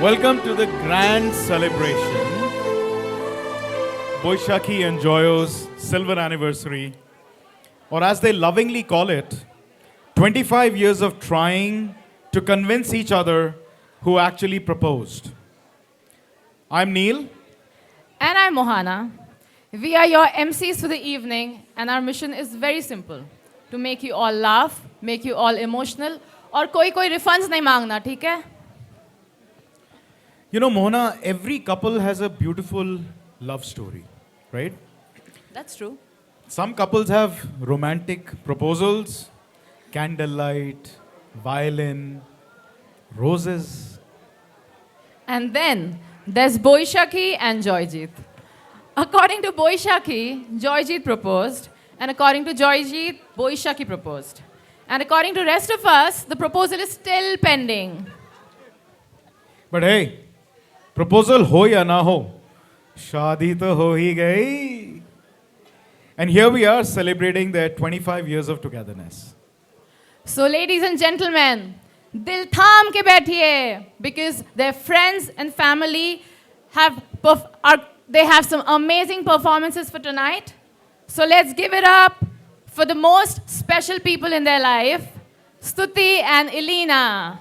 Welcome to the grand celebration, Boishakhi and Joyo's silver anniversary, or as they lovingly call it, 25 years of trying to convince each other who actually proposed. I'm Neil. And I'm Mohana. We are your MCs for the evening, and our mission is very simple: to make you all laugh, make you all emotional, और कोई refunds नहीं मांगना, ठीक है? You know, Mohana, every couple has a beautiful love story, right? That's true. Some couples have romantic proposals, candlelight, violin, roses. And then there's Boishakhi and Joyjeet. According to Boishakhi, Joyjeet proposed, and according to Joyjeet, Boishakhi proposed. And according to rest of us, the proposal is still pending. But hey, proposal ho ya na ho, shaadi to ho hi gayi. And here we are celebrating their 25 years of togetherness. So ladies and gentlemen, dil tham ke baithiye, because their friends and family have some amazing performances for tonight. So let's give it up for the most special people in their life, Stuti and Elena.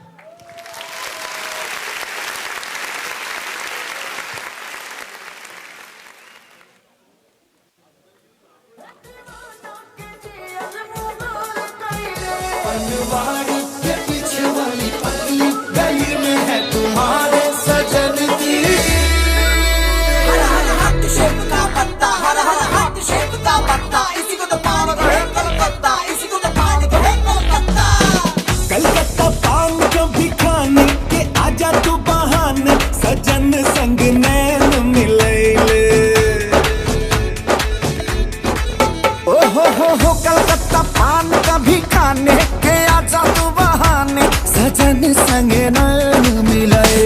Calcutta पान कभी खाने के आजा तू बहाने सजन संग नैन मिलाए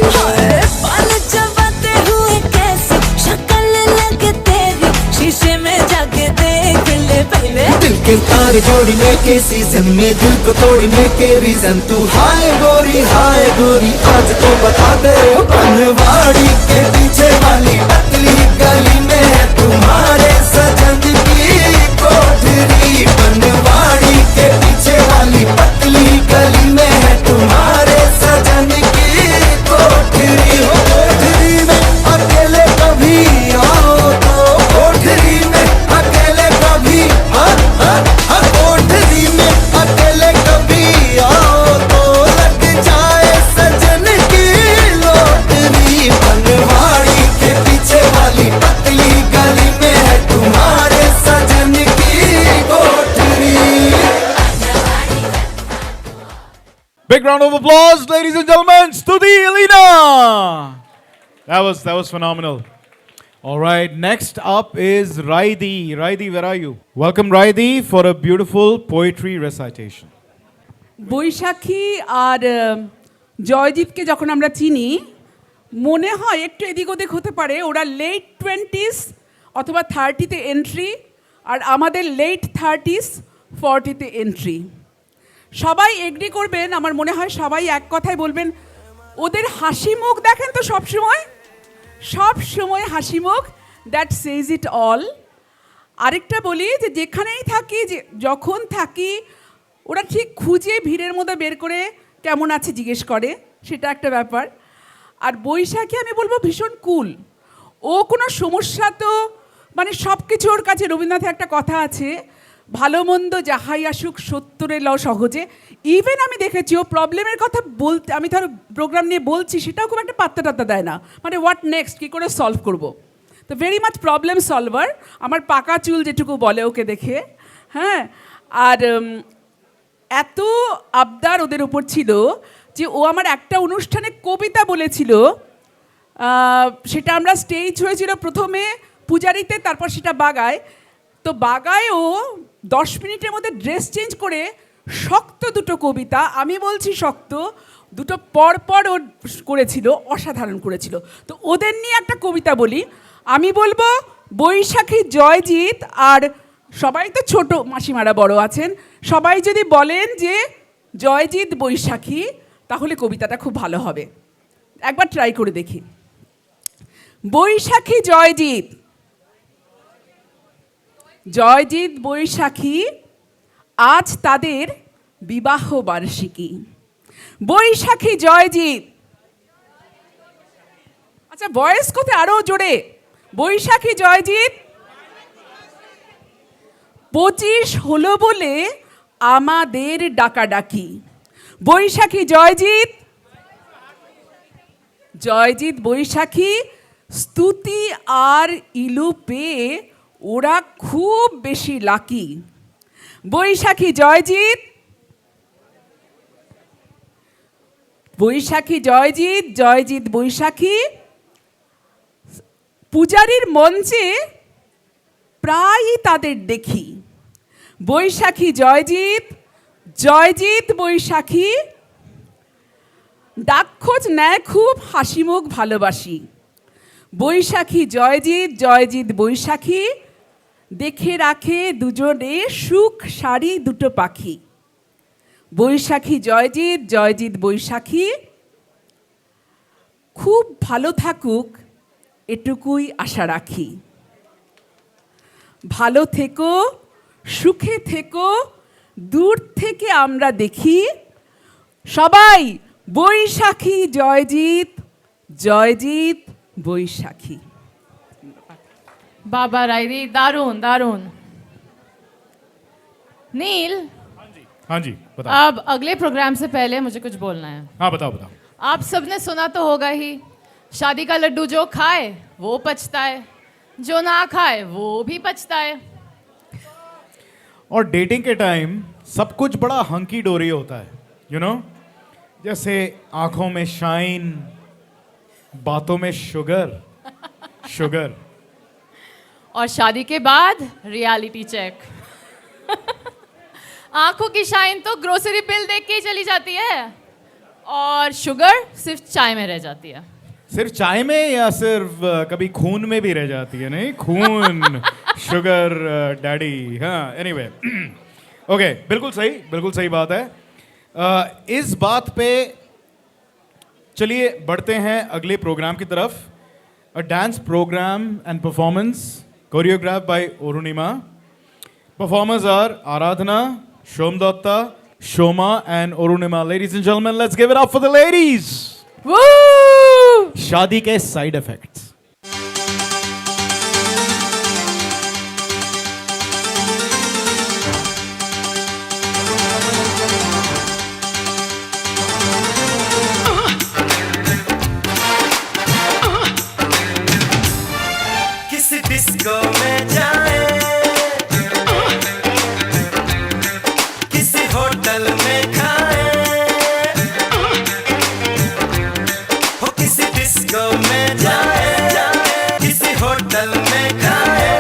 बाल चबाते हुए कैसे शक्ल लगे तेरी शीशे में जाके देख ले पहले दिल के तार जोड़ने के सीजन में दिल को तोड़ने के रीजन तू हाय गोरी आज तो बता दे बनवाड़ी के पीछे वाली पतली गली में है तुम्हारे सजन की कोठरी बनवाड़ी के पीछे वाली पतली गली में है तुम्हारे सजन की कोठरी हो कोठरी में अकेले कभी आओ तो कोठरी में अकेले कभी कोठरी में अकेले कभी आओ तो लग जाए सजन की लोटरी बनवाड़ी के पीछे वाली पतली गली में है तुम्हारे सजन की कोठरी Big round of applause, ladies and gentlemen, Stuti Elena. That was phenomenal. All right, next up is Raidi. Raidi, where are you? Welcome, Raidi, for a beautiful poetry recitation. বৈশাখী আর জয়জিৎকে যখন আমরা চিনি মনে হয় একটু এদিক ওদিক হতে পারে, ওরা লেট 20s অথবা 30তে এন্ট্রি, আর আমাদের লেট 30s 40তে এন্ট্রি। সবাই এগ্রি করবেন, আমার মনে হয় সবাই এক কথায় বলবেন, ওদের হাসি মুখ দেখেন তো সব সময় হাসি মুখ, দ্যাট সেজ ইট অল। আরেকটা বলি যে যেখানেই থাকি, যখন থাকি, ওরা ঠিক খুঁজে ভিড়ের মধ্যে বের করে কেমন আছে জিজ্ঞেস করে, সেটা একটা ব্যাপার। আর বৈশাখী আমি বলবো ভীষণ কুল, ও কোনো সমস্যা তো মানে সব কিছু ওর কাছে, রবীন্দ্রনাথের একটা কথা আছে, ভালো মন্দ যাহাই আসুক সত্তরে লও সহজে। ইভেন আমি দেখেছি ও প্রবলেমের কথা বলতে, আমি ধরো প্রোগ্রাম নিয়ে বলছি, সেটাও খুব একটা পাত্তা টাত্তা দেয় না, মানে হোয়াট নেক্সট, কী করে সলভ করব। তো ভেরি মাচ প্রবলেম সলভার, আমার পাকা চুল যেটুকু বলে ওকে দেখে। হ্যাঁ, আর এত আবদার ওদের উপর ছিল যে ও আমার একটা অনুষ্ঠানে কবিতা বলেছিল, সেটা আমরা স্টেজ হয়েছিল প্রথমে পূজারিতে, তারপর সেটা বাগায়। তো বাগায় ও 10 মিনিটের মধ্যে ড্রেস চেঞ্জ করে শক্ত দুটো কবিতা, আমি বলছি শক্ত, দুটো পর ও করেছিল, অসাধারণ করেছিল। তো ওদের নিয়ে একটা কবিতা বলি, আমি বলবো বৈশাখী জয়জিৎ আর সবাই তো ছোট, মাসিমারা বড় আছেন, সবাই যদি বলেন যে জয়জিৎ বৈশাখী, তাহলে কবিতাটা খুব ভালো হবে। একবার ট্রাই করে দেখি। বৈশাখী জয়জিৎ, জয়জিৎ বৈশাখী আজ তাদের বিবাহ বার্ষিকী। বৈশাখী জয়জিৎ, আচ্ছা ভয়েস কোথায় আরো জোরে? বৈশাখী জয়জিৎ 25 হলো বলে আমাদের ডাকাডাকি। বৈশাখী জয়জিৎ, জয়জিৎ বৈশাখী স্তুতি আর ইলু পেয়ে ওরা খুব বেশি লাকি। বৈশাখী জয়জিৎ, বৈশাখী জয়জিৎ, জয়জিৎ বৈশাখী পূজারীর মঞ্চে প্রায়ই তাদের দেখি। বৈশাখী জয়জিৎ, জয়জিৎ বৈশাখী ডাকখোঁজ নেয় খুব হাসিমুখ ভালোবাসি। বৈশাখী জয়জিৎ, জয়জিৎ বৈশাখী দেখে রাখে দুজনে সুখ সারি দুটো পাখি। বৈশাখী জয়জিৎ, জয়জিৎ বৈশাখী খুব ভালো থাকুক এটুকুই আশা রাখি। ভালো থেকো, সুখে থেকো, দূর থেকে আমরা দেখি সবাই বৈশাখী জয়জিৎ, জয়জিৎ বৈশাখী। बाबा रायदी, दारुण दारुण। नील, हाँ जी बताओ। अब अगले प्रोग्राम से पहले मुझे कुछ बोलना है। हाँ बताओ बताओ। आप सबने सुना तो होगा ही, शादी का लड्डू जो खाए वो पछता है, जो ना खाए वो भी पछता है। और डेटिंग के टाइम सब कुछ बड़ा हंकी डोरी होता है, यू नो, जैसे आंखों में शाइन, बातों में शुगर, शुगर। और शादी के बाद रियलिटी चेक। आंखों की शाइन तो ग्रोसरी बिल देख के ही चली जाती है, और शुगर सिर्फ चाय में रह जाती है। सिर्फ चाय में या सिर्फ कभी खून में भी रह जाती है? नहीं, खून शुगर डैडी। हाँ, एनीवे ओके, बिल्कुल सही बात है। इस बात पे चलिए बढ़ते हैं अगले प्रोग्राम की तरफ। A dance program and performance choreographed by Orunima. Performers are Aradhana, Shomdatta, Shoma and Orunima. Ladies and gentlemen, let's give it up for the ladies. Woo! शादी के साइड इफेक्ट्स। किसी डिस्को में जाए, किसी होटल में खाए, हो किसी डिस्को में जाए, किसी होटल में खाए,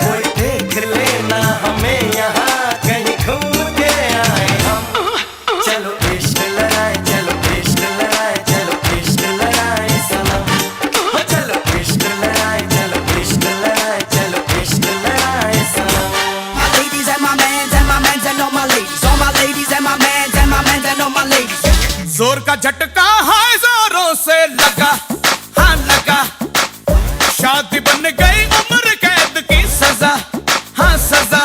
कोई देख लेना हमें यहाँ कहीं घूम के आए हम। चलो इश्क लड़ाए, चलो इश्क लड़ाए, चलो इश्क लड़ाए सनम। हो चलो इश्क लड़ाए, चलो इश्क लड़ाए, चलो इश्क लड़ाए सनम। My ladies and my mans and my mans and all my ladies. All my ladies and my mans and my mans and all my ladies. जोर का झटका हाय जोरों से लगा, हाँ लगा। शादी बन गई उम्र कैद की सजा, हाँ सजा।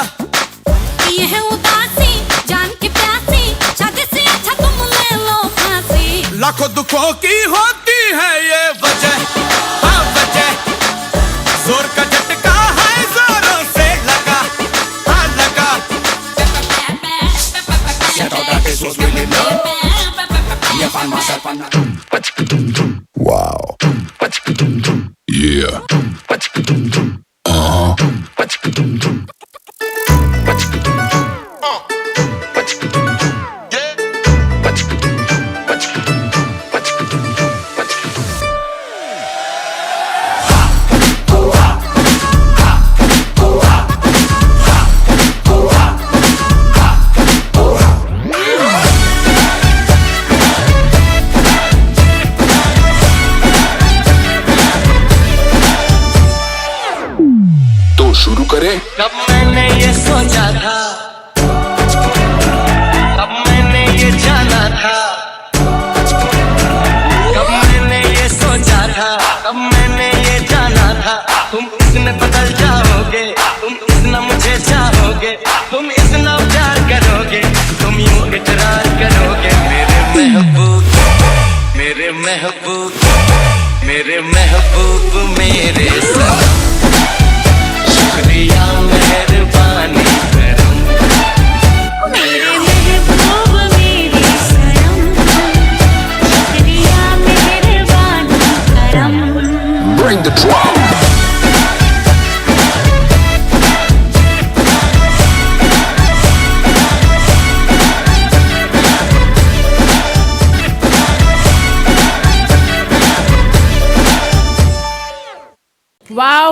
ये है उदासी जान की प्यासी, शादी से अच्छा तुम ले लो फांसी। लाखों दुखों की होती है ये वजह, हाँ वजह। जोर का झटका हाय जोरों से लगा, हाँ लगा। You find myself on that. Wow. Yeah.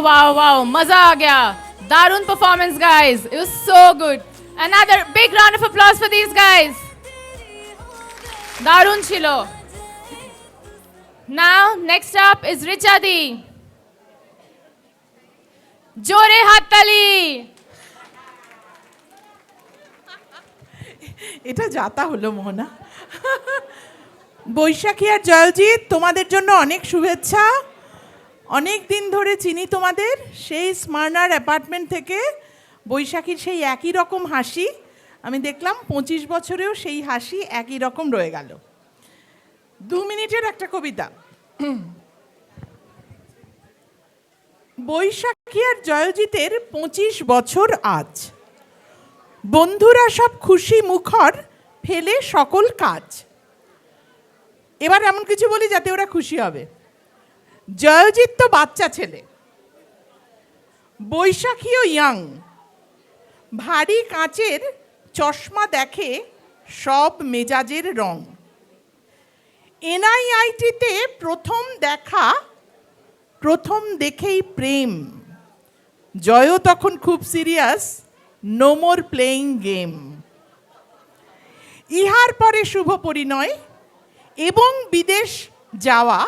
wow. Maza aa gaya. Darun performance, guys. It was so good. Another big round of applause for these guys. Darun chilo. Now, next up is Richa Di. Jore haat tali. এটা যাতা হলো মোহনা। বৈশাখী আর জয়জিৎ, তোমাদের জন্য অনেক শুভেচ্ছা। অনেক দিন ধরে চিনি তোমাদের, সেই স্মার্নার অ্যাপার্টমেন্ট থেকে। বৈশাখীর সেই একই রকম হাসি আমি দেখলাম, 25 বছরেও সেই হাসি একই রকম রয়ে গেল। 2 মিনিটের একটা কবিতা। বৈশাখী আর জয়জিতের 25 বছর আজ। বন্ধুরা সব খুশি মুখর, ফেলে সকল কাজ। এবার এমন কিছু বলি যাতে ওরা খুশি হবে। জয়জিৎ তো বাচ্চা ছেলে, বৈশাখীও ইয়াং। ভারী কাঁচের চশমা দেখে সব মেজাজের রং। এনআইআইটিতে প্রথম দেখা, প্রথম দেখেই প্রেম। জয় তখন খুব serious, no more playing game. ইহার পরে শুভ পরিণয় এবং বিদেশ যাওয়া।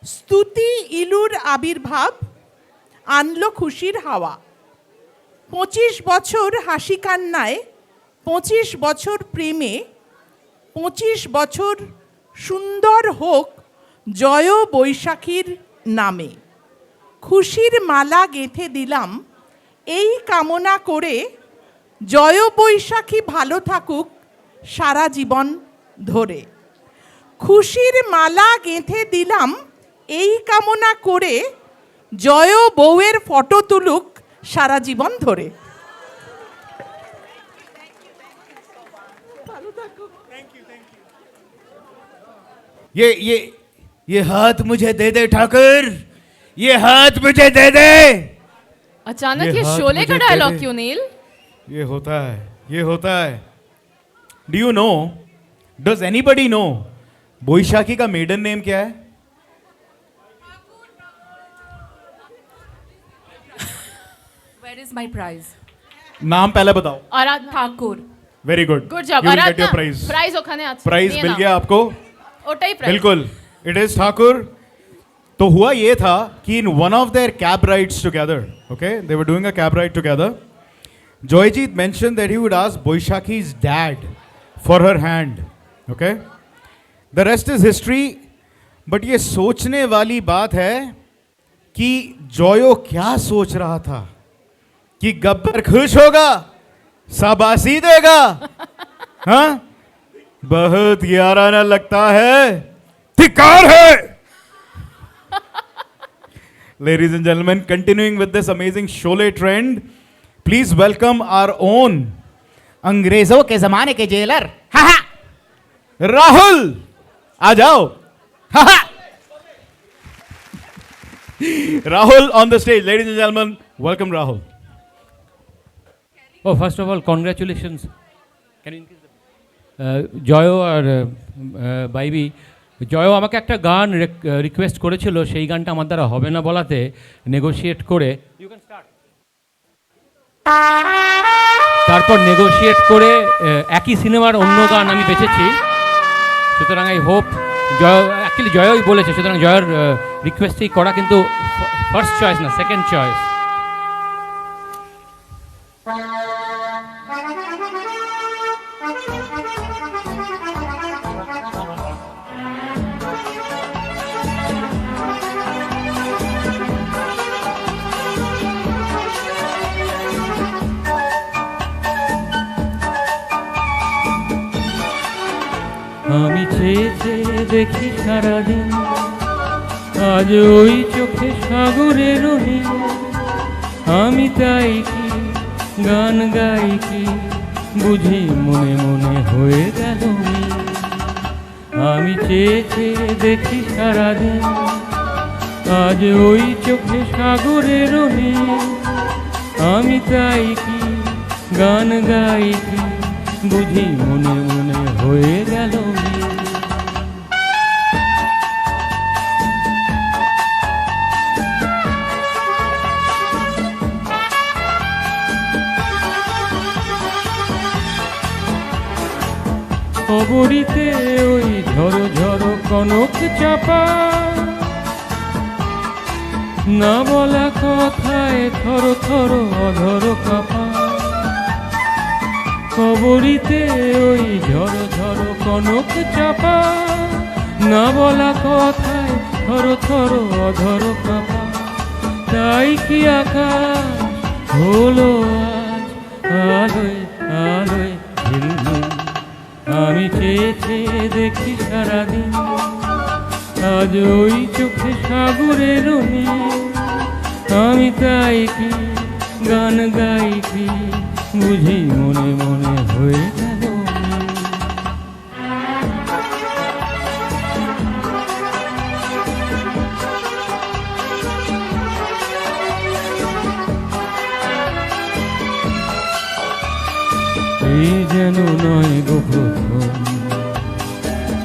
স্তুতি ইলুর আবির্ভাব আনলো খুশির হাওয়া। 25 বছর হাসি কান্নায়, 25 বছর প্রেমে, 25 বছর সুন্দর হোক জয় বৈশাখীর নামে। খুশির মালা গেঁথে দিলাম এই কামনা করে, জয় বৈশাখী ভালো থাকুক সারা জীবন ধরে। খুশির মালা গেঁথে দিলাম এই কামনা করে, জয় বউয়ের ফটো তুলুক সারা জীবন ধরে। ये हाथ मुझे दे दे ठाकुर, ये हाथ मुझे दे दे। अचानक ये ये हाथ शोले का मुझे डायलॉग दे दे। क्यों, नील? ये होता है, ये होता है। Do you know, does anybody know Boishakhi का मेडन नेम क्या है? Where is my prize? नाम पहले बताओ। Aradhana Thakur. Very good, good job You will get Aradhana. your prize। Prize ওখানে আছে। प्राइज নিয়ে मिल নাও। गया आपको? ওটাই প্রাইজ। बिल्कुल, इट इज ठाकुर। तो हुआ ये था कि in one of their cab rides together, okay, they were doing a cab ride together, Joyjeet mentioned that he would ask Boishakhi's dad for her hand, okay? The rest is history, but ये सोचने वाली बात है कि जॉयो क्या सोच रहा था कि गब्बर खुश होगा, शाबाशी देगा, हाँ? बहुत याराना लगता है, धिक्कार है। Ladies and gentlemen, continuing with this amazing Sholay trend, please welcome our own अंग्रेजों के जमाने के जेलर, हा हा, राहुल। आ जाओ, हा हा। Rahul on the stage, ladies and gentlemen, welcome Rahul. Oh, first of all, congratulations. Can you increase the জয়ও আর বাইবি, জয়ও আমাকে একটা গান রিকোয়েস্ট করেছিল, সেই গানটা আমার দ্বারা হবে না বলাতে নেগোশিয়েট করে তারপর নেগোশিয়েট করে একই সিনেমার অন্য গান আমি বেছেছি। সুতরাং আই হোপ জয়, অ্যাকচুয়ালি জয়ই বলেছে, সুতরাং জয়ের রিকোয়েস্টেই করা, কিন্তু ফার্স্ট চয়েস না, সেকেন্ড চয়েস। আমি চেয়ে চেয়ে দেখি সারাদিন, আজ ওই চোখে সাগরের রহিম। আমি তাই কি গান গাই কি, বুঝি মনে মনে হয়ে গেল মিল। আমি চেয়ে চেয়ে দেখি সারাদিন, আজ ওই চোখে সাগরের রহিম। আমি তাই কি গান গাই কি, বুঝি মনে মনে হয়ে গেল মিল। অবরিতে ওই ঝড়ো ঝড়ো কনক চাপা, না বলা কথায় থর থর অধর কাপা। কবরিতে ওই ঝড়ো ঝড়ো কনক চাপা, না বলা কথায় থর থর অধর কাপা। তাই কি আকাশ হলো আজ আলোয় আলোয় ঝিলমিল, আমি চেয়ে চেয়ে দেখি সারাদিন, আজ ওই চোখে সাগরের নীল। আমি তাই কি গান গাই কি, বুঝি মনে মনে হয়ে গেল নীল। এই যেন নয় গো প্রথম,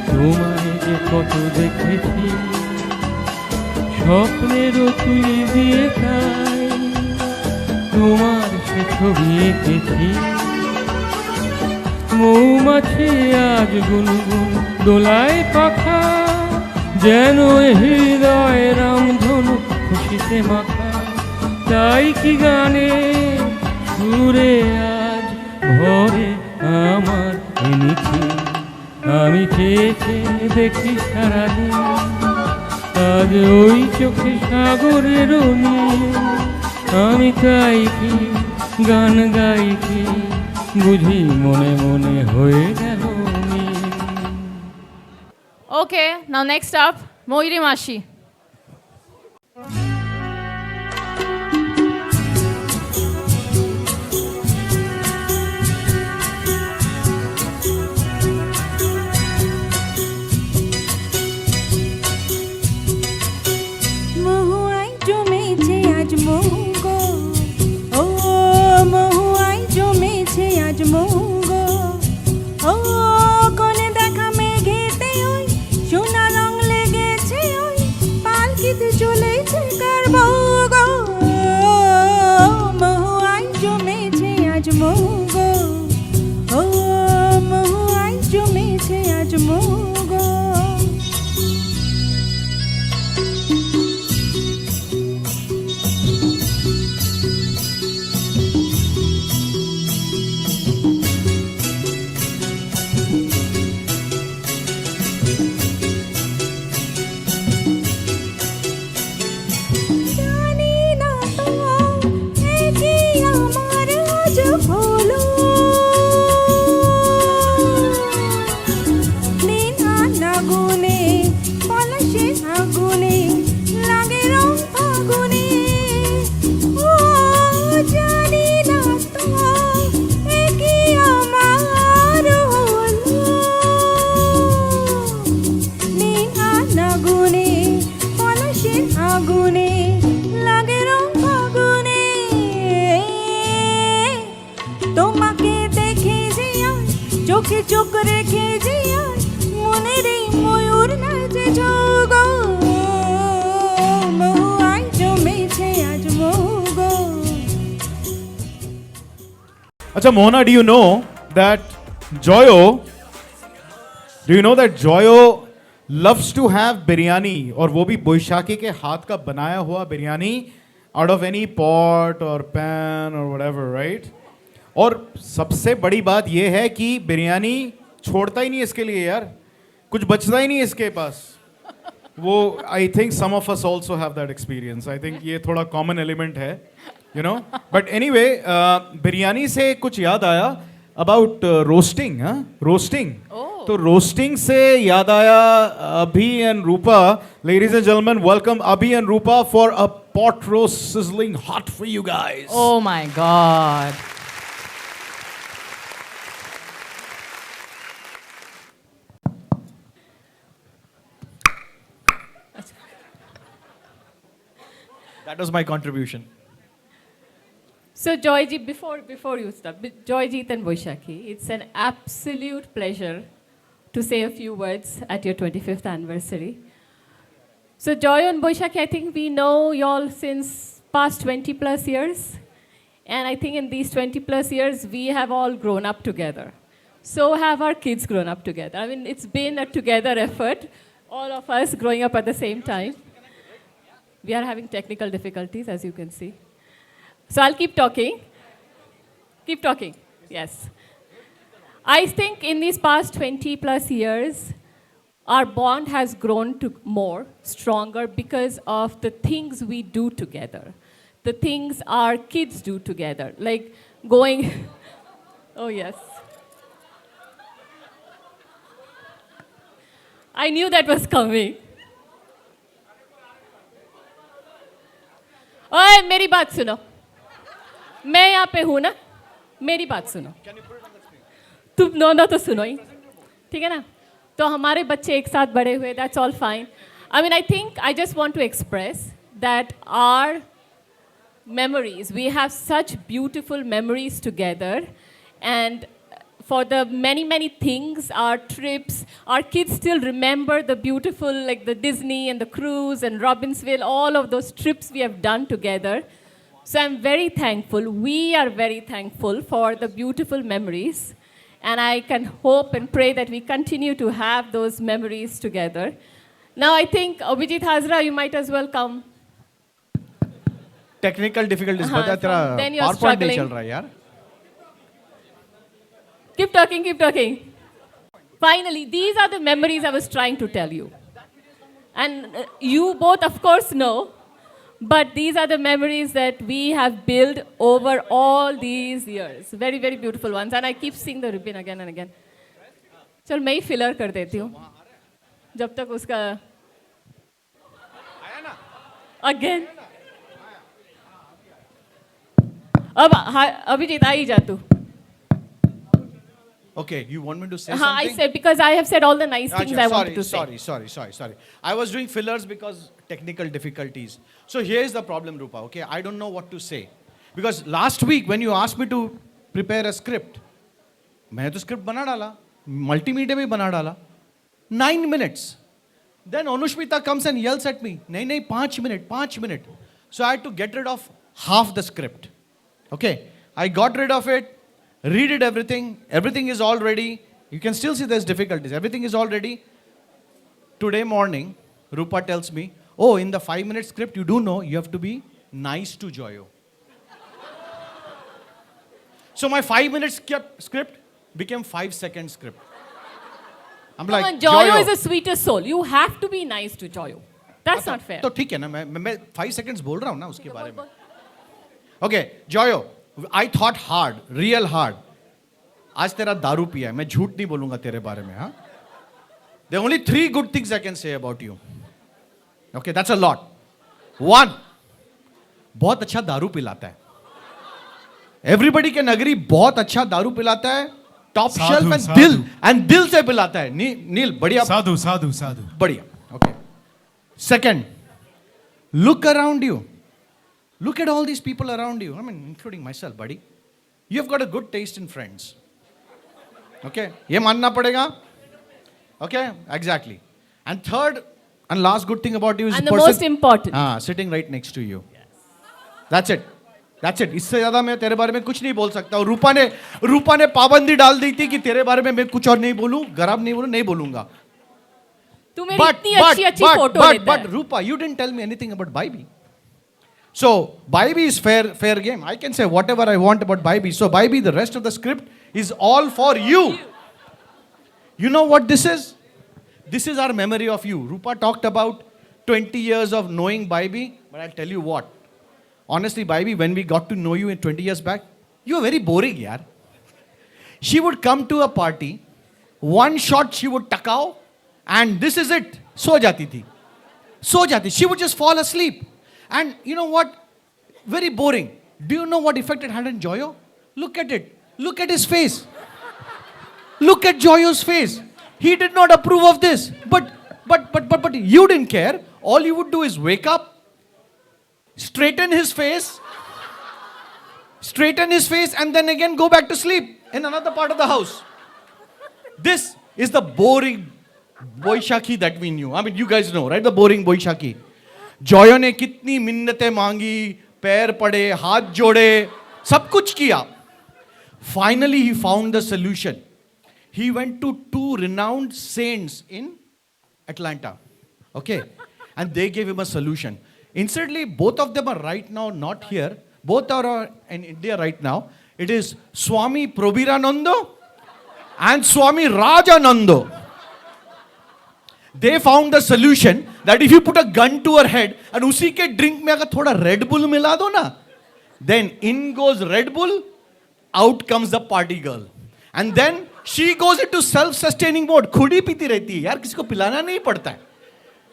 তোমায় যে কত দেখেছি, স্বপ্নেরও তুলি দিয়ে তাই তোমার সে ছবি এঁকেছি। মৌমাছি আজ গুনগুন দোলায় পাখা, যেন হৃদয় রামধনু খুশিতে মাখা। তাই কি গানে সুরে আজ ভরে আমার এনেছি, আমি চেয়ে চেয়ে দেখি সারাদিন, আজ ওই চোখে সাগরের নীল। আমি তাই কি গান গাই কি, বুঝি মনে মনে হয়ে গেল নীল। Okay, now next up, Moiri Mashi. মহুয়ায় জমেছে আজ মৌগো, ও মহুয়ায় জমেছে আজ মৌগো। ও কোনে দেখা মেঘেতে ওই সোনা রং লেগেছে, ওই পালকিতে চলেছে কার বউ গো। মহুয়ায় জমেছে আজ মৌগো, ও মহুয়ায় জমেছে আজ মৌগো। জানি না তো এ কি আমার আজ হলো, দিন আগুনে পলাশে আগুনে লাগে রং ফাগুনে। ও জানি না তো এ কি আমার হলো, দিন আগুনে পলাশে আগুনে লাগে রং ফাগুনে। তোমাকে দেখে যে আজ চোখে চোখ রেখে যে আজ মনের এই ময়ূর নাচে যোগো। মহুয়ায় জমেছে আজ মৌগো। Acha Mona, do you know that Joyo loves to have biryani, और वो भी बोईशाखी के हाथ का बनाया हुआ biryani out of any pot or pan or whatever, right? और सबसे बड़ी बात ये है कि बिरयानी छोड़ता ही नहीं इसके लिए यार, कुछ बचता ही नहीं इसके पास। वो I think some of us also have that experience. I think ये थोड़ा कॉमन एलिमेंट है, you know. But anyway, biryani से कुछ याद आया अबाउट रोस्टिंग। हाँ, रोस्टिंग। तो रोस्टिंग से याद आया Abhi and Rupa. Ladies and gentleman, welcome Abhi and Rupa for a pot roast sizzling hot for you guys. Oh my God. That was my contribution. So Joyjeet, before you start, Joyjeet and Boishakhi, it's an absolute pleasure to say a few words at your 25th anniversary. So Joy and Boishakhi, I think we know y'all since past 20 plus years. And I think in these 20 plus years, we have all grown up together. so have our kids grown up together. I mean, it's been a together effort, all of us growing up at the same time. We are having technical difficulties, as you can see. So I'll keep talking. Keep talking, yes. I think in these past 20 plus years, our bond has grown to more, stronger because of the things we do together, the things our kids do together, like going, oh yes. I knew that was coming. ओए मेरी बात सुनो मैं यहाँ पे हूँ ना मेरी बात सुनो तुम दोनों तो सुनो ही ठीक है ना तो हमारे बच्चे एक साथ बड़े हुए that's all fine I mean I think I just want to express that our memories we have such beautiful memories together and for the many things our trips our kids still remember the beautiful like the Disney and the cruise and Robbinsville all of those trips we have done together so I'm very thankful we are very thankful for the beautiful memories and I can hope and pray that we continue to have those memories together now I think Abhijit Hazra you might as well come technical difficulties बता तेरा then you're PowerPoint नहीं struggling. चल रहा है यार Keep talking, keep talking. Finally, these are the memories I was trying to tell you. And you both, of course, know, but these are the memories that we have built over all these years. Very, very beautiful ones. And I keep seeing the ribbon again and again. चल मैं ही filler कर देती हूँ जब तक उसका again अब अभिजीत आ ही जा तू Okay, you want me to say I something? said because I have said all the nice things I wanted to say. Sorry. I was doing fillers because technical difficulties. So here's the problem, Rupa. Okay, I don't know what to say because last week when you asked me to prepare a script, मैंने तो script बना डाला, multimedia में बना डाला, 9 minutes. Then Anushmita comes and yells at me, नहीं 5 minutes. So I had to get rid of half the script. Okay, I got rid of it. Read everything is all ready. You can still see there's difficulties. Everything is all ready. Today morning, Rupa tells me, oh, in the 5-minute script, you do know you have to be nice to Joyo. So my 5-minute script became 5-second script. I'm like, Come on, Joyo is the sweetest soul. You have to be nice to Joyo. That's not fair. तो ठीक है ना मैं 5 seconds बोल रहा हूँ ना उसके बारे में. Okay, Joyo, I thought hard, real hard. आज तेरा दारू पिया है, मैं झूठ नहीं बोलूंगा तेरे बारे में, हाँ? There are only 3 good things I can say about you. Okay, that's a lot. 1, बहुत अच्छा दारू पिलाता है. Everybody can agree, बहुत अच्छा दारू पिलाता है. Top shelf and दिल से पिलाता है. नील, बढ़िया. साधु. बढ़िया. Okay. Second, look around you. Look at all these people around you. I mean, including myself, buddy. You've got a good taste in friends. Okay? ये मानना पड़ेगा. Okay? Exactly. And third and last good thing about you is and the most important. Sitting right next to you. Yes. That's it. इससे ज़्यादा मैं तेरे बारे में कुछ नहीं बोल सकता. और रूपा ने पाबंदी डाल दी थी कि तेरे बारे में मैं कुछ और नहीं बोलूं, गरम नहीं बोलूंगा. तू मेरी इतनी अच्छी फोटो लेता है. But Rupa, you didn't tell me anything about Baibi. So Baibi is fair game. I can say whatever I want about Baibi. So Baibi, the rest of the script is all for you. You know what this is? This is our memory of you. Rupa talked about 20 years of knowing Baibi, but I'll tell you what. Honestly, Baibi, when we got to know you in 20 years back, you were very boring, yaar. She would come to a party, one shot she would takao, and this is it. So jati thi. She would just fall asleep. And you know what? Very boring. Do you know what effect it had on Joyo? Look at it. Look at his face. Look at Joyo's face. He did not approve of this. But you didn't care. All you would do is wake up, straighten his face, and then again go back to sleep in another part of the house. This is the boring Boishakhi that we knew. I mean, you guys know, right? The boring Boishakhi. जॉयो ने कितनी मिन्नतें मांगी, पैर पड़े, हाथ जोड़े, सब कुछ किया. Finally, he found the solution. he went to two renowned saints in Atlanta. Okay? And they gave him a solution. Incidentally, both of them are right now not here. Both are in India right now. It is Swami Prabhiranando and Swami Rajanando. They found the solution that if you put a gun to her head and उसी के drink में अगर थोड़ा Red Bull मिला दो ना, then in goes Red Bull, out comes the party girl. And then she goes into self-sustaining mode. खुद ही पीती रहती है यार, किसी को पिलाना नहीं पड़ता है.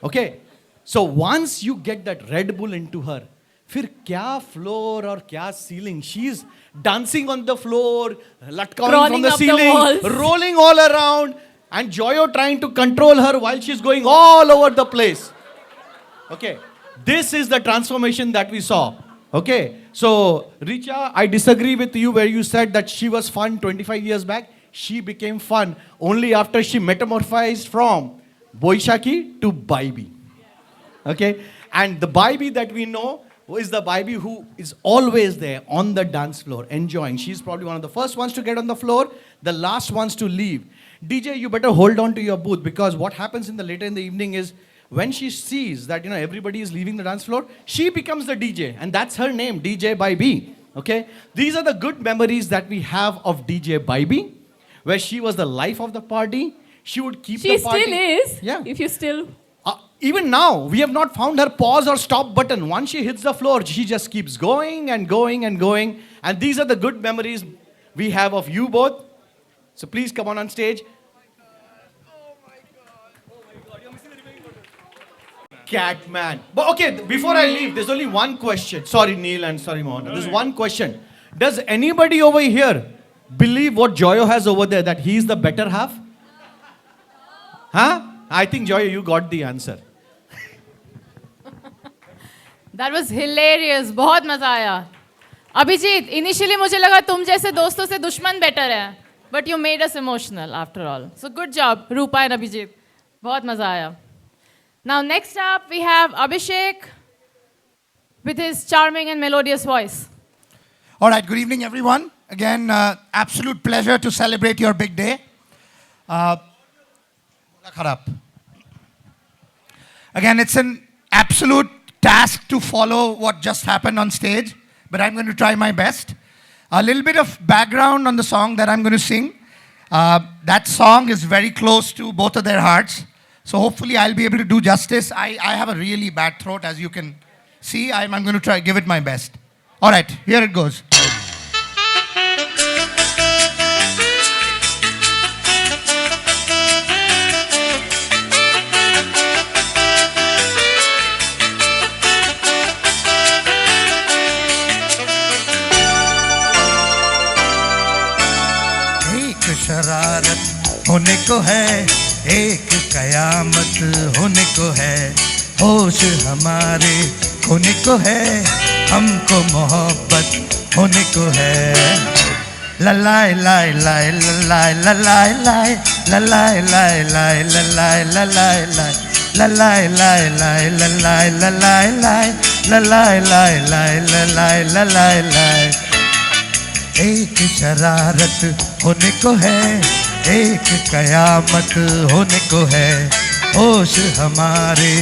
Okay? So once you get that Red Bull into her, फिर क्या floor और क्या ceiling. She's dancing on the floor, लटकाउing from Crawling the up the ceiling, walls. rolling all around, and Joyo trying to control her while she's going all over the place. Okay, this is the transformation that we saw. Okay, so Richa, I disagree with you where you said that she was fun 25 years back. She became fun only after she metamorphosed from Boishaki to Baibi. Okay, and the Baibi that we know is the Baibi who is always there on the dance floor, enjoying. She's probably one of the first ones to get on the floor, the last ones to leave. DJ, you better hold on to your booth, because what happens in the later in the evening is when she sees that everybody is leaving the dance floor, she becomes the DJ, and that's her name, DJ Baibi. Okay, these are the good memories that we have of DJ Baibi, where she was the life of the party. She would keep She the party. still is. Yeah. If you still. Even now, we have not found her pause or stop button. Once she hits the floor, she just keeps going and going and going. And these are the good memories we have of you both. So please come on stage. Catman. But okay, before I leave, there's only one question. Sorry, Neil, and sorry, Mohan. There's one question. Does anybody over here believe what Joyo has over there, that he's the better half? Huh? I think, Joyo, you got the answer. That was hilarious. बहुत मजा आया. Abhijit, initially मुझे लगा तुम जैसे दोस्तों से दुश्मन better है. But you made us emotional after all. So good job, Rupa and Abhijit. बहुत मजा आया. Now next up we have Abhishek with his charming and melodious voice. All right, good evening, everyone. Again, absolute pleasure to celebrate your big day. Again, it's an absolute task to follow what just happened on stage, but I'm going to try my best. A little bit of background on the song that I'm going to sing. That song is very close to both of their hearts, so hopefully I'll be able to do justice. I have a really bad throat, as you can see. I'm going to try give it my best. All right, here it goes. शरारत होने को है, एक कयामत होने को है, होश हमारे खोने को है, हमको मोहब्बत होने को है. ललाए लाए लाए ललाए ललाए लाए ललाए लाए लाए ललाए ललाए लाए ललाए लाए लाए ललाए ललाए लाए ललाए लाए लाए ललाए ललाए लाए. एक शरारत होने को है, एक कयामत होने को है, होश हमारे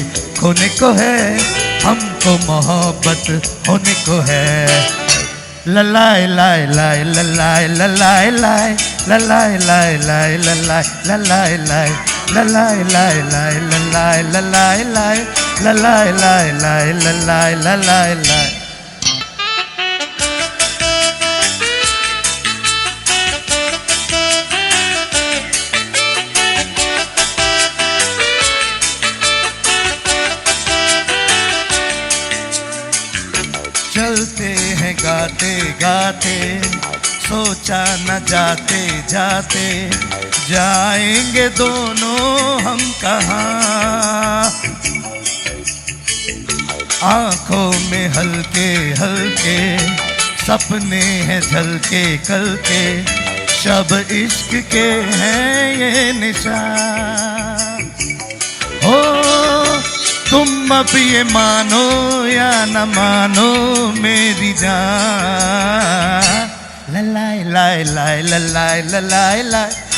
खोने को है, हमको मोहब्बत होने को है. ललाए लाए लाए ललाए ललाए लाए ललाए लाए लाए ललाए ललाए लाए ललाए लाए लाए ललाए ललाए लाए ललाए लाए लाए ललाए ललाए लाए. चलते हैं गाते गाते, सोचा न जाते जाते, जाएंगे दोनों हम कहाँ. आंखों में हल्के हल्के सपने हैं झलके कल के, शब इश्क के हैं ये निशान. हो तुम अब ये मानो या न मानो मेरी जान. ललाए लाए लाए ललाए ललाए लाए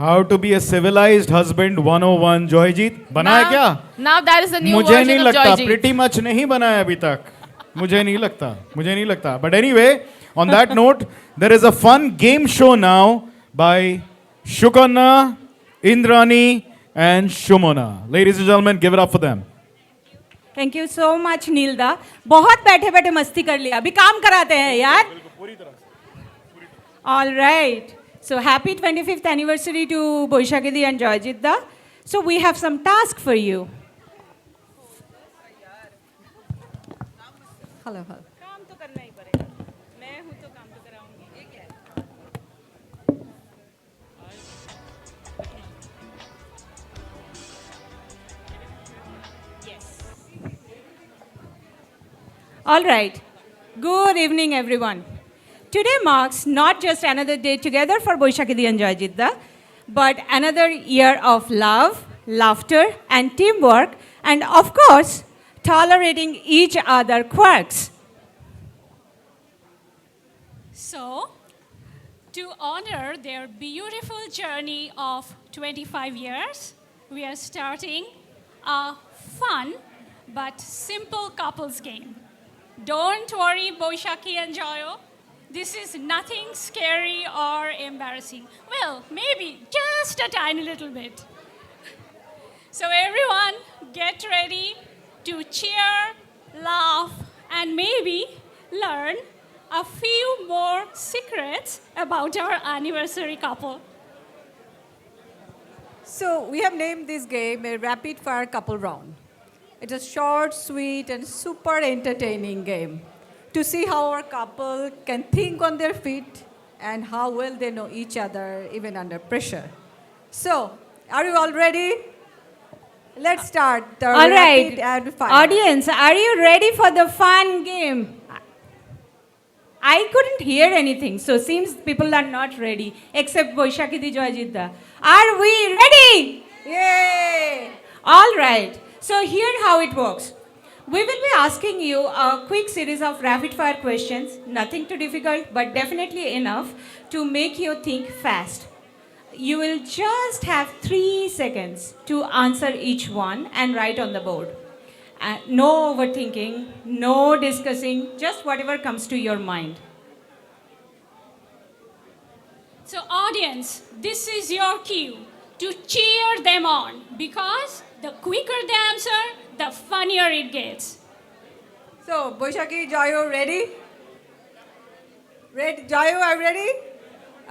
How to be a civilized husband 101 जॉयजीत बनाया क्या? Now that is the new मुझे नहीं version of लगता Joyjeet. pretty much नहीं बनाया अभी तक. मुझे नहीं लगता. But anyway, on that note, there is a fun game show now by Shukarna, Indrani, and Shumona. Ladies and gentlemen, give it up for them. Thank you so much Nilda. बहुत बैठे बैठे मस्ती कर लिया, अभी काम कराते हैं यार. All right. So happy 25th anniversary to Boishakhi and Joyjeet da. So we have some task for you. Hello. काम तो करना ही पड़ेगा. मैं हूँ तो काम तो कराऊंगी. ये क्या है? All right. Good evening, everyone. Today marks not just another day together for Boishakhi and Joyjeet da, but another year of love, laughter, and teamwork, and of course, tolerating each other quirks. So, to honor their beautiful journey of 25 years, we are starting a fun but simple couples game. Don't worry, Boishakhi and Joyo. This is nothing scary or embarrassing. Well, maybe just a tiny little bit. So everyone, get ready to cheer, laugh, and maybe learn a few more secrets about our anniversary couple. So we have named this game a rapid fire couple round. It's a short, sweet, and super entertaining game to see how our couple can think on their feet and how well they know each other even under pressure. So, are you all ready? Let's start the All right. rapid and fire. Audience, are you ready for the fun game? I couldn't hear anything, so seems people are not ready, except Boishakhi Joyjeet da. Are we ready? Yay! All right. So here how it works. We will be asking you a quick series of rapid fire questions, nothing too difficult, but definitely enough to make you think fast. You will just have 3 seconds to answer each one and write on the board. No overthinking, no discussing, just whatever comes to your mind. So audience, this is your cue to cheer them on because the quicker they answer, the funnier it gets. So, Boishakhi, Joyo, ready? Ready? Joyo, are you ready?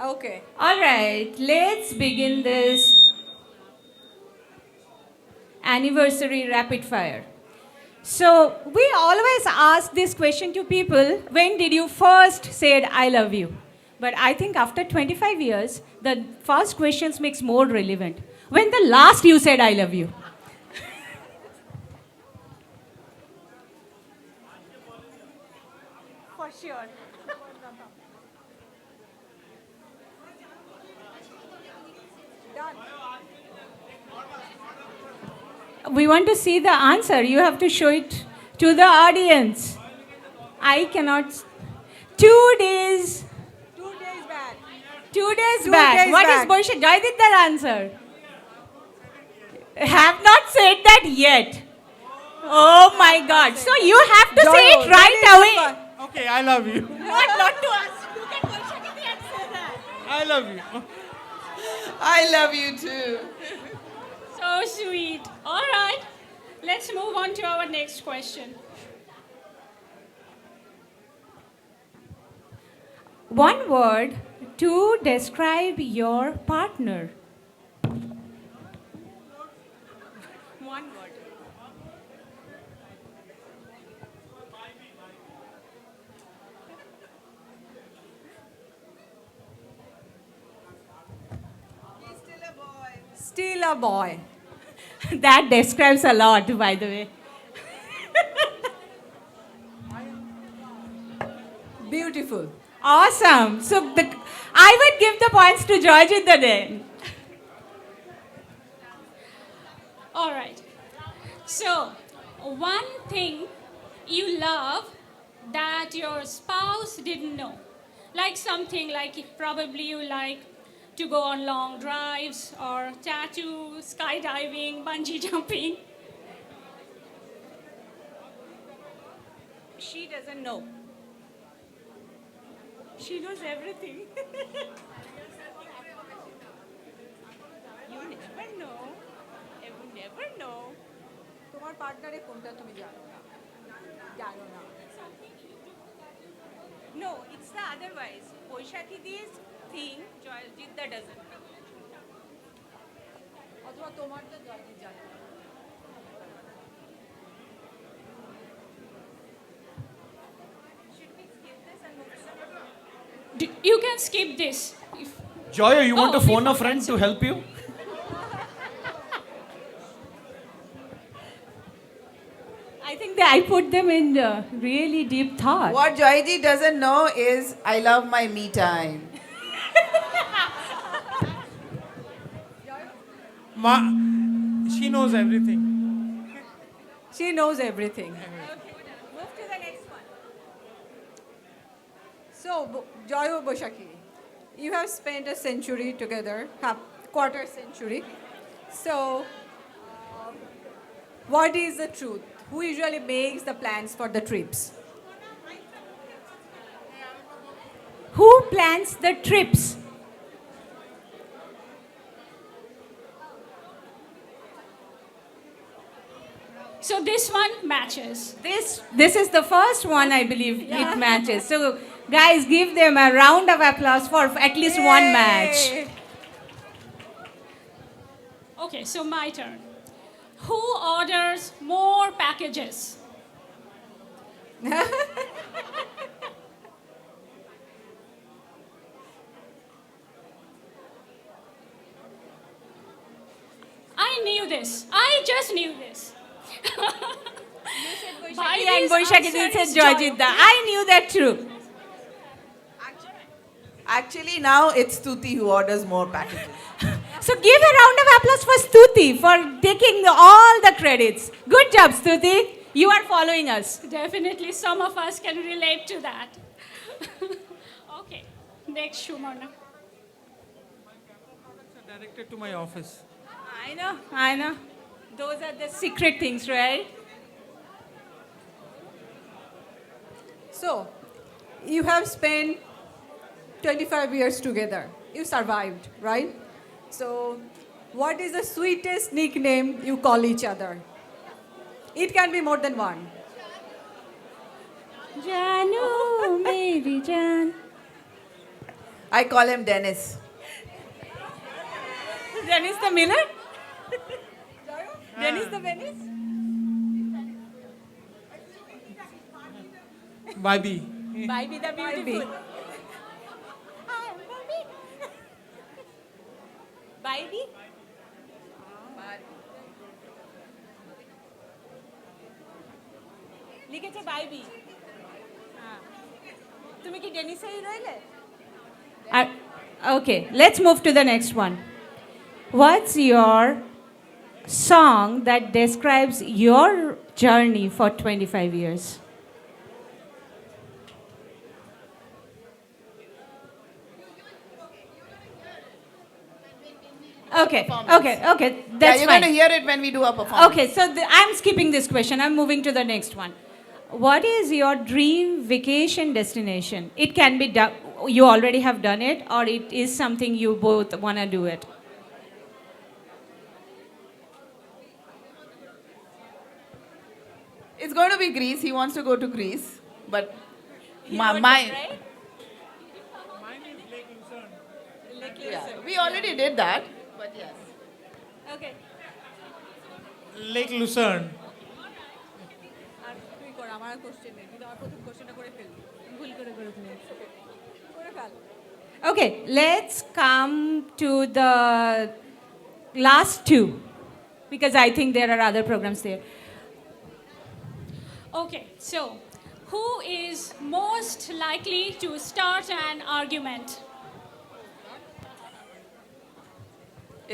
Okay. All right, let's begin this anniversary rapid fire. So, we always ask this question to people, when did you first say I love you? But I think after 25 years, the first questions makes more relevant. When the last you said I love you? For sure. We want to see the answer. You have to show it to the audience. I cannot. 2 days. 2 days back. 2 days 2 back. days What is back. bullshit? I did that answer. Have not said that yet. Oh my God. So you have to say Joyo, it right that is away. super. Okay, I love you. Not to us. Look at Boishakhi and say that. I love you. I love you too. So sweet. All right, let's move on to our next question. One word to describe your partner. One word. Still a boy. That describes a lot, by the way. Beautiful. Awesome. So I would give the points to Joyjeet then. All right. So, one thing you love that your spouse didn't know. Like something like probably you like to go on long drives or tattoo, skydiving, bungee jumping? She doesn't know. She knows everything. You never know. You never know. তোমার পার্টনারে কোনটা তুমি জানো না? জানো না। No, it's the otherwise. Boishakhi Di's thing, Jidda doesn't know. অথবা তোমারটা জয়জিৎ জানো না। Should we skip this and move to You can skip this. Joyo, you want Oh, to phone a before friend to help you? I think that I put them in really deep thought. What Joyji doesn't know is I love my me time. She knows everything. She knows everything. Move to the next one. So, Joyo Boishakhi, you have spent a century together, quarter century. So, what is the truth? Who usually makes the plans for the trips? Who plans the trips? So this one matches. This is the first one, I believe it matches. So guys, give them a round of applause for at least one match. Okay, so my turn. Who orders more packages? I knew this. I just knew this. Boishakhi and Boishakhi said Joyjitda. I knew that too. Actually, now it's Stuti who orders more packages. So give a round of applause for Stuti for taking all the credits. Good job, Stuti. You are following us. Definitely, some of us can relate to that. Okay, next, Shumarna. Directed to my office. I know. Those are the secret things, right? So, you have spent 25 years together. You survived, right? So, what is the sweetest nickname you call each other? It can be more than one. Janu, maybe Jan. I call him Dennis. Dennis the Miller? Dennis the Venice? Barbie. Barbie the beautiful. Barbie? লিখেছে বাইবি তুমি কি ডেনিসেই রইলে Okay, let's move to the next one. What's your song that describes your journey for 25 years? Okay, that's Yeah, you're fine. going to hear it when we do our performance. Okay, so I'm skipping this question. I'm moving to the next one. What is your dream vacation destination? It can be done, you already have done it, or it is something you both want to do it. It's going to be Greece. He wants to go to Greece. But Mine is Lake Lucerne. Yeah, we already did that. But yes. Okay. Lake Lucerne. Okay, let's come to the last two, because I think there are other programs there. Okay, so who is most likely to start an argument?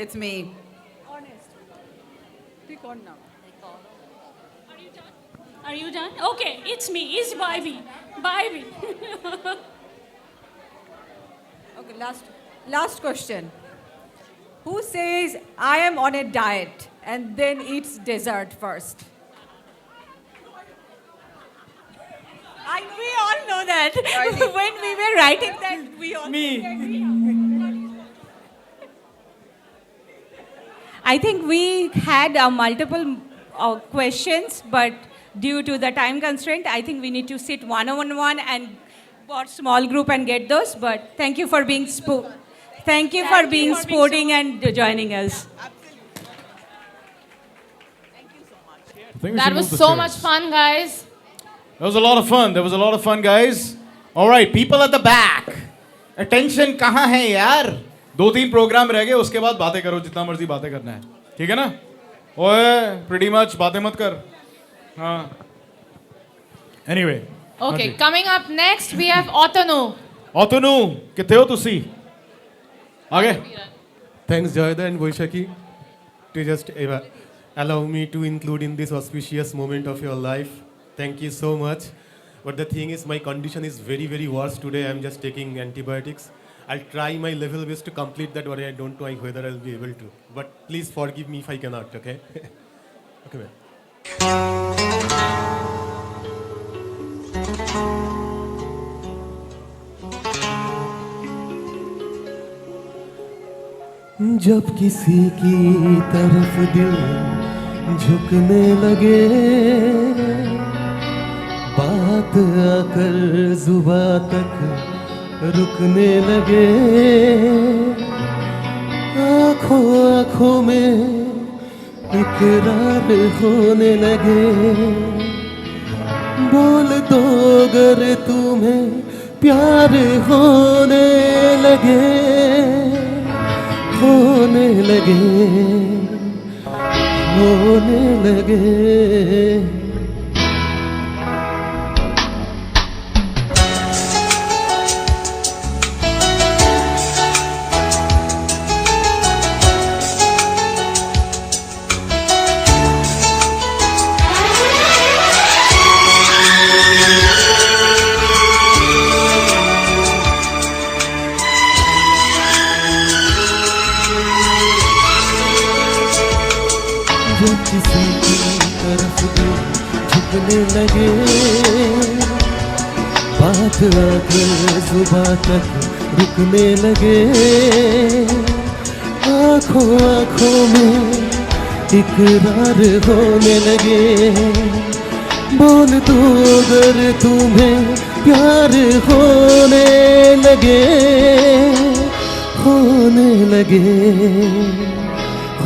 It's me. Honest. Pick on now. Are you done? Okay, it's me. It's Barbie. Barbie. Okay, last question. who says, I am on a diet and then eats dessert first? We all know that. When we were writing that, we all I think we had multiple questions, but due to the time constraint, I think we need to sit one-on-one and watch small group and get those. But thank you for being sporting and joining us. That was so much fun, guys. That was a lot of fun. There was a lot of fun, guys. All right, people at the back. Attention कहाँ है यार? 2-3 programme रह गए, उसके बाद बातें करो जितना मर्जी बातें करना है. ठीक है ना? ओए, pretty much बातें मत कर. हाँ. Anyway. Okay, coming up next we have Otonu. Otonu, किथे हो तुसी? आगे. Thanks, Joyda and Boishaki, to just allow me to include in this auspicious moment of your life. Thank you so much. But the thing is, my condition is very, very worse today. I'm just taking antibiotics. I'll try my level best to complete that, but I don't know whether I'll be able to. But please forgive me if I cannot, okay? Okay, man. जब किसी की तरफ दिल झुकने लगे, बात आकर जुबां तक रुकने लगे, आँखों आँखों में इकरार होने लगे, बोल दो अगर तुम्हें प्यार होने लगे, होने लगे, होने लगे। किसी की तरफ दिल झुकने लगे, बात आकर जुबां तक रुकने लगे, आँखों आँखों में इकरार होने लगे, बोल दो अगर तुम्हें प्यार होने लगे, होने लगे,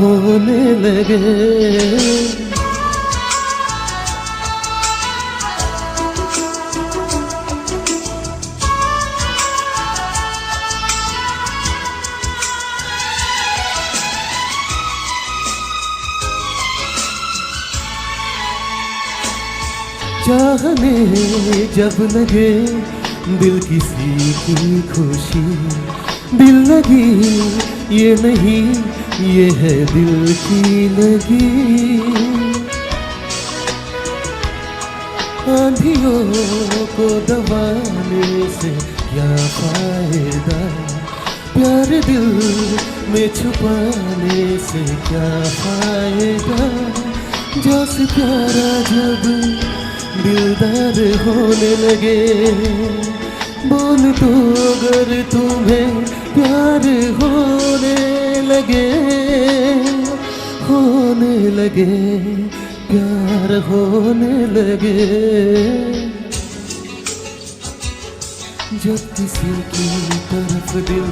होने लगे। चाहने जब लगे दिल किसी की खुशी, दिल लगी ये नहीं ये है दिल की लगी, आंधियों को दबाने से क्या फायदा, प्यार दिल में छुपाने से क्या फायदा, जैसे प्यारा जब दिलदार होने लगे, बोल दो अगर तुम्हें प्यार होने लगे, होने लगे, प्यार होने लगे। जब किसी की तरफ दिल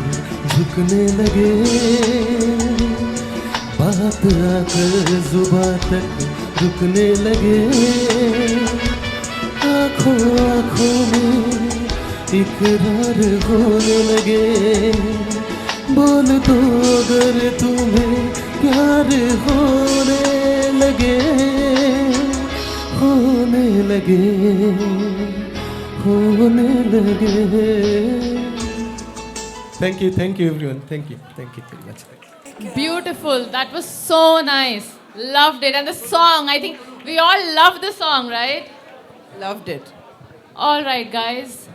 झुकने लगे, बात आकर जुबां तक रुकने लगे, आँखों आँखों में इकरार होने लगे, बोल दो अगर तुम्हें प्यार होने लगे, होने लगे, होने लगे। Thank you everyone. Thank you very much. Beautiful. That was so nice. Loved it. And the song, I think we all loved the song, right? Loved it. All right, guys.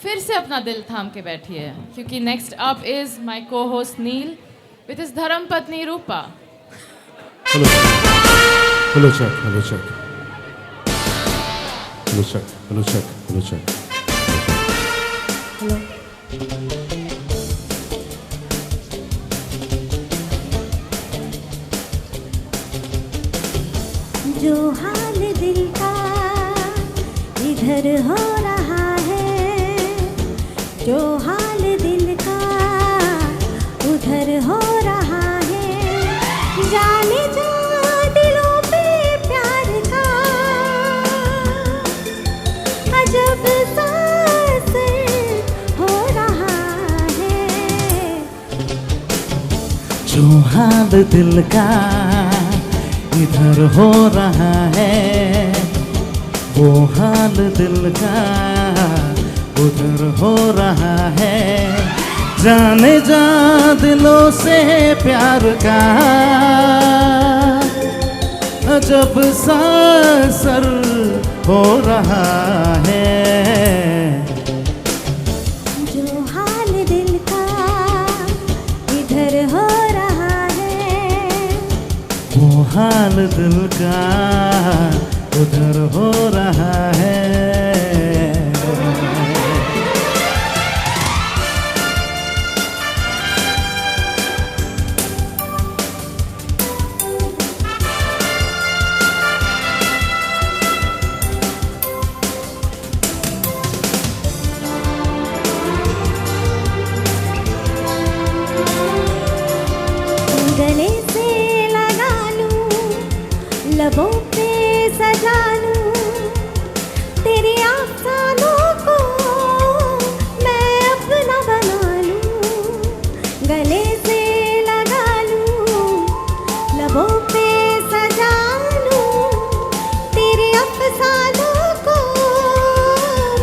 फिर से अपना दिल थाम के बैठिए क्योंकि next up is my co-host Neil with his dharam patni Rupa. Hello. Hello, check. Hello, check. Hello, check. Hello, check. Hello, check. जो हाल दिल का इधर हो रहा है, जो हाल दिल का उधर हो रहा है, जाने जा दिलों पे प्यार का अजब सा असर हो रहा है। जो हाल दिल का इधर हो रहा है, वो हाल दिल का उधर हो रहा है, जाने जा दिलों से प्यार का अजब सा असर हो रहा है। जो हाल दिल का इधर हो रहा है, वो हाल दिल का उधर हो रहा है। गले से लगा लूं, लबों पे सजा लूं, तेरी अफसानों को मैं अपना बना लूं। गले से लगा लूं, लबों पे सजा लूं, तेरी अफसानों को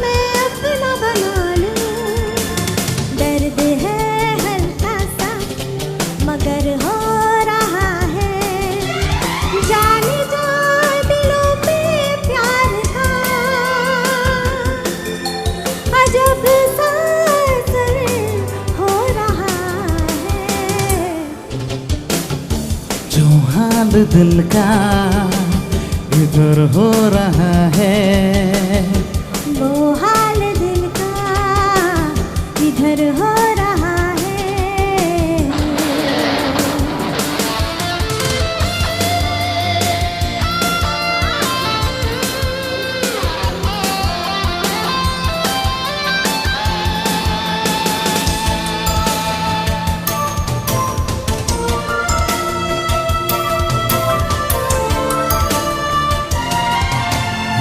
मैं अपना बना लूं। दर्द है हल्का सा मगर हो रहा है, जाने जा दिलों पे प्यार का अजब सा असर हो रहा है। जो हाल दिल का इधर हो रहा है, वो हाल दिल का इधर हो रहा है।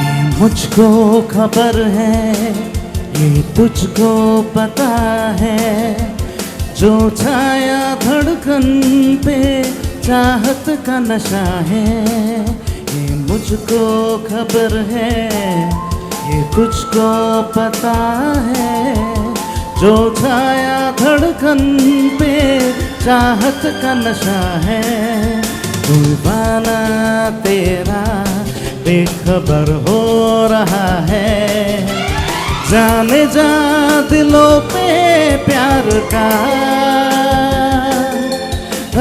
ये मुझको खबर है, ये तुझको पता है, जो छाया धड़कन पे चाहत का नशा है। ये मुझको खबर है, ये तुझको पता है, जो छाया धड़कन पे चाहत का नशा है। दीवाना तेरा बेखबर हो रहा है, जाने जा दिलों पे प्यार का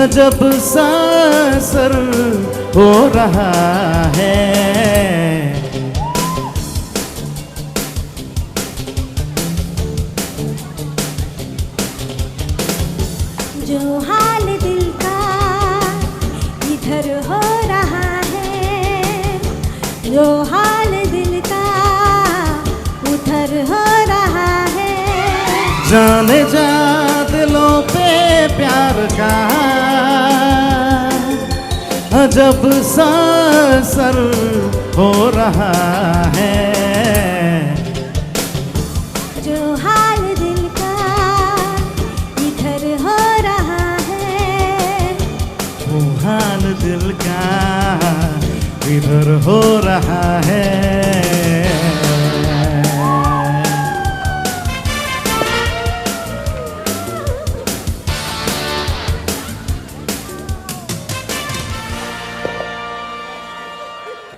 अजब सा असर हो रहा है। जो हाल दिल का इधर हो रहा है, जो हाल दिल का उधर हो रहा है, जाने जा दिलों पे प्यार का अजब सा असर हो रहा है। जो हाल दिल का इधर हो रहा है, वो हाल दिल का इधर हो रहा है।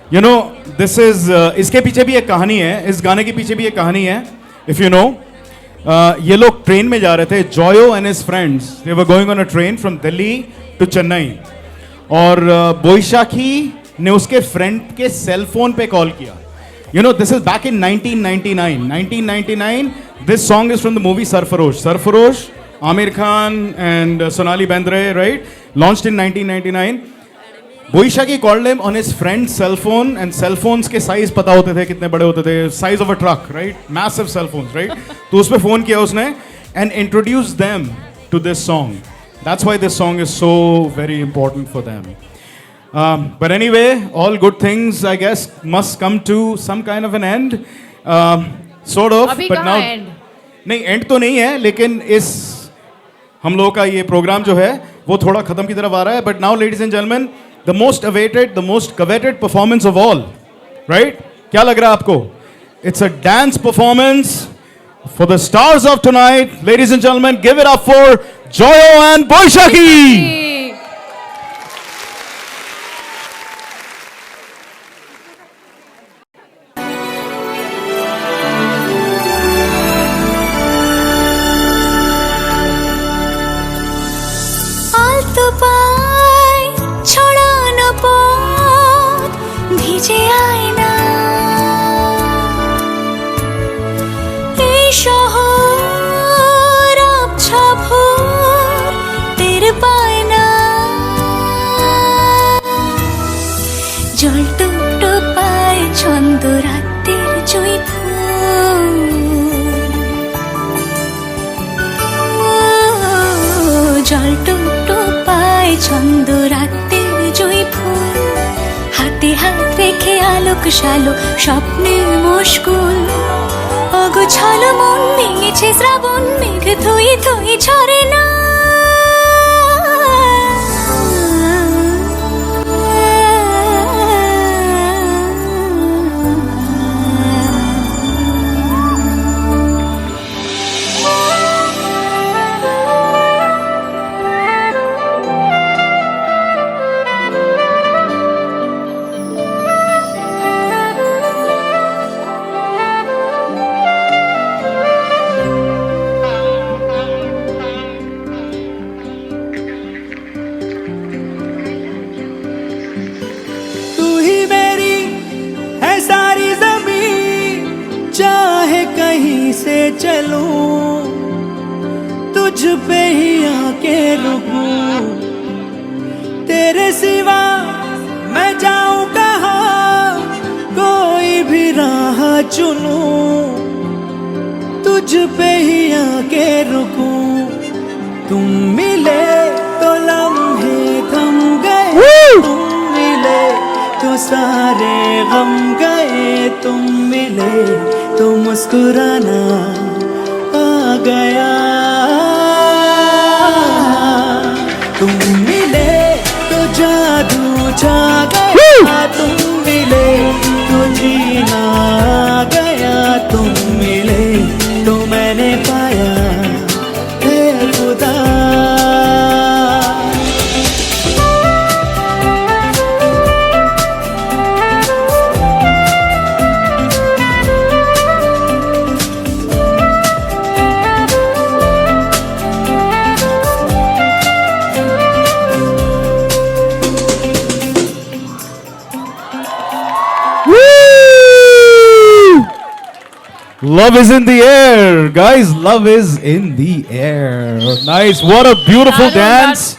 You know, this is इसके पीछे भी एक कहानी है, इस गाने के पीछे भी एक कहानी है, if you know. ये लोग ट्रेन में जा रहे थे, Joyo and his friends, they were going on a train from Delhi to Chennai, और बोईशाखी ने उसके फ्रेंड के सेल फोन पे कॉल किया. You know, this is back in 1999. 1999, this song is from the movie Sarfarosh. Sarfarosh, Amir Khan and Sonali Bendre, right? Launched in 1999. Boishaki called him on his friend's cell phone, and cell phones के size पता होते थे कितने बड़े होते थे, size of a truck, right? Massive cell phones, right? तो उस पे phone किया उसने and introduced them to this song. That's why this song is so very important for them. But anyway, all good things, I guess, must come to some kind of an end. Sort of. अभी but कहाँ now, end? नहीं end तो नहीं है, लेकिन इस हम लोगों का ये प्रोग्राम जो है वो थोड़ा खत्म की तरफ आ रहा है. But now, ladies and gentlemen, the most awaited, the most coveted performance of all, right? क्या लग रहा है आपको? It's a dance performance for the stars of tonight. Ladies and gentlemen, give it up for Joyo and Boishaki. আলতো পায় ছড়ানো পথ ভিজে আয়না, এই শহর আবছা ভোর টের পায় না, জল টুকটো পায় ছন্দ রাতের জুই ফুল, জল টুকটো পায় ছন্দ রাতের জুই ফুল, হাতে হাত রেখে আলোক শালো স্বপ্নের মুশকুল, অগোছালো মন ভেঙেছে শ্রাবণ মেঘ ধুই ধুই ঝরে না, तू ही मेरी है सारी ज़मीं, चाहे कहीं से चलूं तुझ पे ही आके रुकूं, तेरे सिवा मैं जाऊं कहाँ, कोई भी राह चुनूं तुझ पे ही आके रुकूं, तुम मिले तो लम्हे थम गए, तुम मिले तो सारे गम गए, तुम मिले तो मुस्कुराना आ गया, तुम मिले तो जादू छा गया, तुम मिले तो जीना आ गया, तुम मिले तो मैंने पाया है खुदा. Love is in the air, guys. Love is in the air. Nice. What a beautiful dance.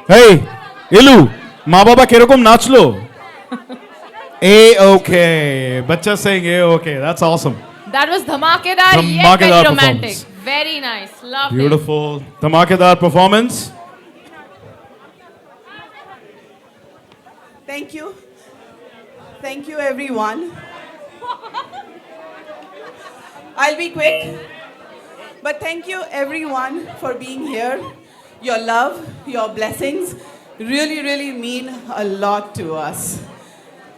Hey, Ilu, माँ बाबा किरकोम नाच लो. A-okay. Bachcha saying A-okay. That's awesome. That was dhamakedar, yet Dhamakedar very romantic. performance. Very nice. Lovely. Beautiful. Dhamakedar performance. Thank you. Thank you, everyone. I'll be quick. But thank you, everyone, for being here. Your love, your blessings really, really mean a lot to us.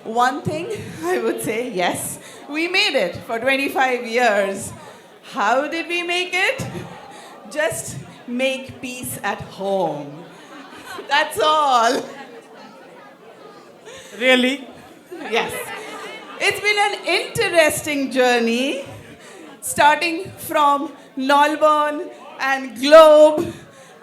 One thing I would say, yes, we made it for 25 years. How did we make it? Just make peace at home. That's all. Really? Yes. It's been an interesting journey, starting from Nolborn and Globe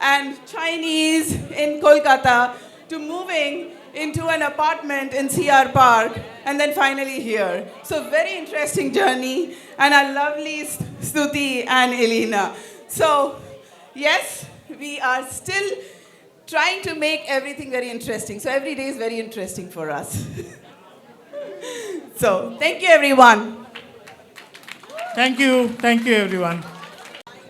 and Chinese in Kolkata to moving into an apartment in CR Park and then finally here. So very interesting journey and our lovely Stuti and Elena. So yes, we are still trying to make everything very interesting. So every day is very interesting for us. So thank you everyone. Thank you everyone.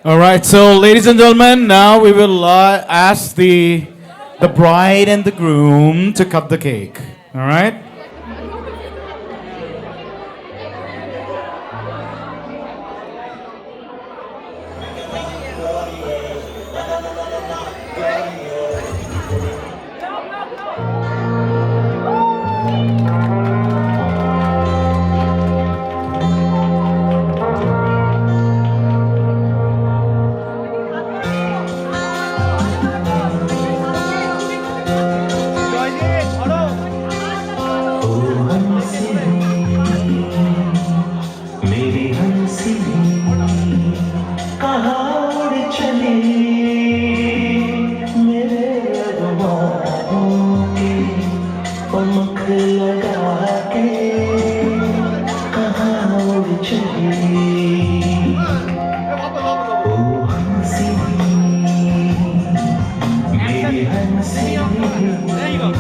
All right, so ladies and gentlemen, now we will ask the bride and the groom to cut the cake. All right? There you go.